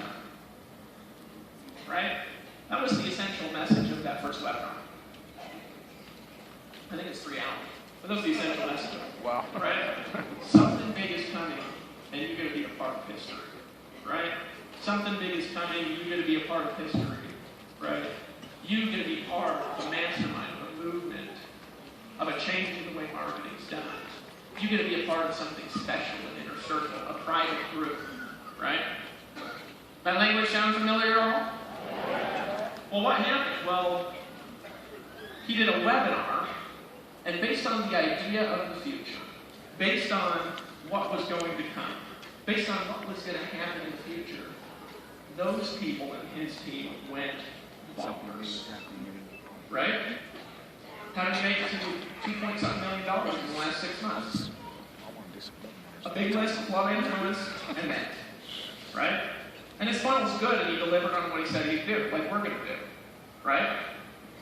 coming. Right? That was the essential message of that first webinar. I think it's 3 hours. But that was the essential message. Wow. Right? Something big is coming, and you're going to be a part of history. Right? Something big is coming, you're going to be a part of history. Right? You're going to be part of a mastermind, of a movement, of a change in the way marketing's done. You're going to be a part of something special, an inner circle, a private group. Right? That language sound familiar at all? Well, what happened? Well, he did a webinar, and based on the idea of the future, based on what was going to come, based on what was going to happen in the future, those people and his team went bonkers. Right? How did you make it to $2.something million in the last 6 months? A big list, a lot of influence, and that. Right? And his funnel's good, and he delivered on what he said he'd do, like we're going to do. Right?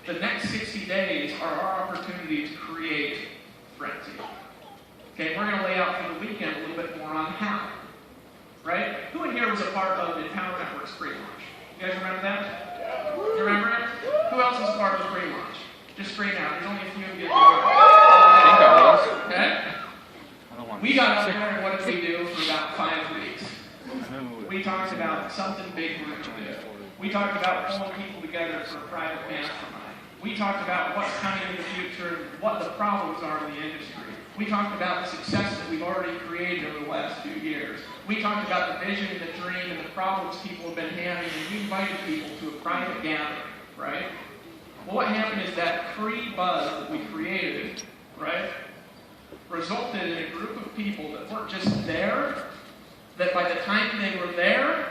The next 60 days are our opportunity to create frenzy. Okay, we're going to lay out for the weekend a little bit more on how. Right? Who in here was a part of Empower Network's pre-launch? You guys remember that? You remember it? Who else was a part of the pre-launch? Just scream out. There's only a few of you. Okay? We got up there and what did we do for about 5 weeks? We talked about something big we're going to do. We talked about pulling people together for a private mastermind. We talked about what's coming in the future, what the problems are in the industry. We talked about the success that we've already created over the last few years. We talked about the vision and the dream and the problems people have been having, and we invited people to a private gathering, right? Well, what happened is that pre-buzz that we created, right, resulted in a group of people that weren't just there, that by the time they were there,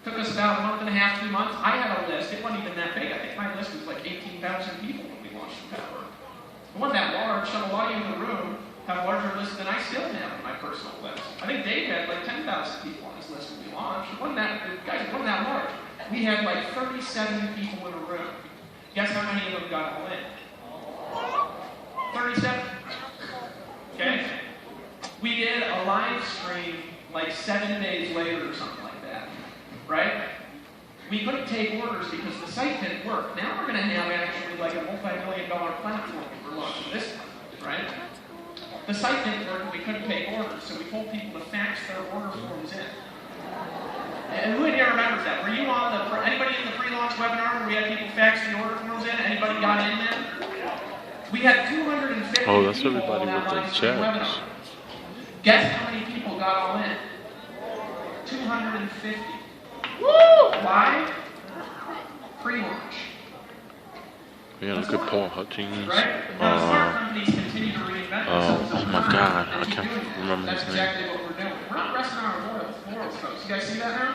took us about 1.5 months, 2 months. I had a list. It wasn't even that big. I think my list was like 18,000 people when we launched Empower. It wasn't that large. Some a lot of you in the room have a larger list than I still have on my personal list. I think Dave had like 10,000 people on his list when we launched. It wasn't that, guys, it wasn't that large. We had like 37 people in a room. Guess how many of them got all in? 37. Okay? We did a live stream like 7 days later or something like that. Right? We couldn't take orders because the site didn't work. Now we're going to have actually like a multi-million-dollar platform for launching this one. Right? The site didn't work and we couldn't take orders, so we told people to fax their order forms in. And who in here remembers that? Were you on anybody in the pre-launch webinar where we had people fax the order forms in? Anybody got in then? We had 250 oh, that's people everybody on that with live the stream checks. webinar. Guess how many people got all in? 250. Woo! Why? Pre-launch. Yeah, look at Paul Hutchings. Right? Now, smart companies continue to reinvent themselves. Oh my God, I can't remember his name. That's exactly what we're doing. We're not resting on our laurels, folks. You guys see that now?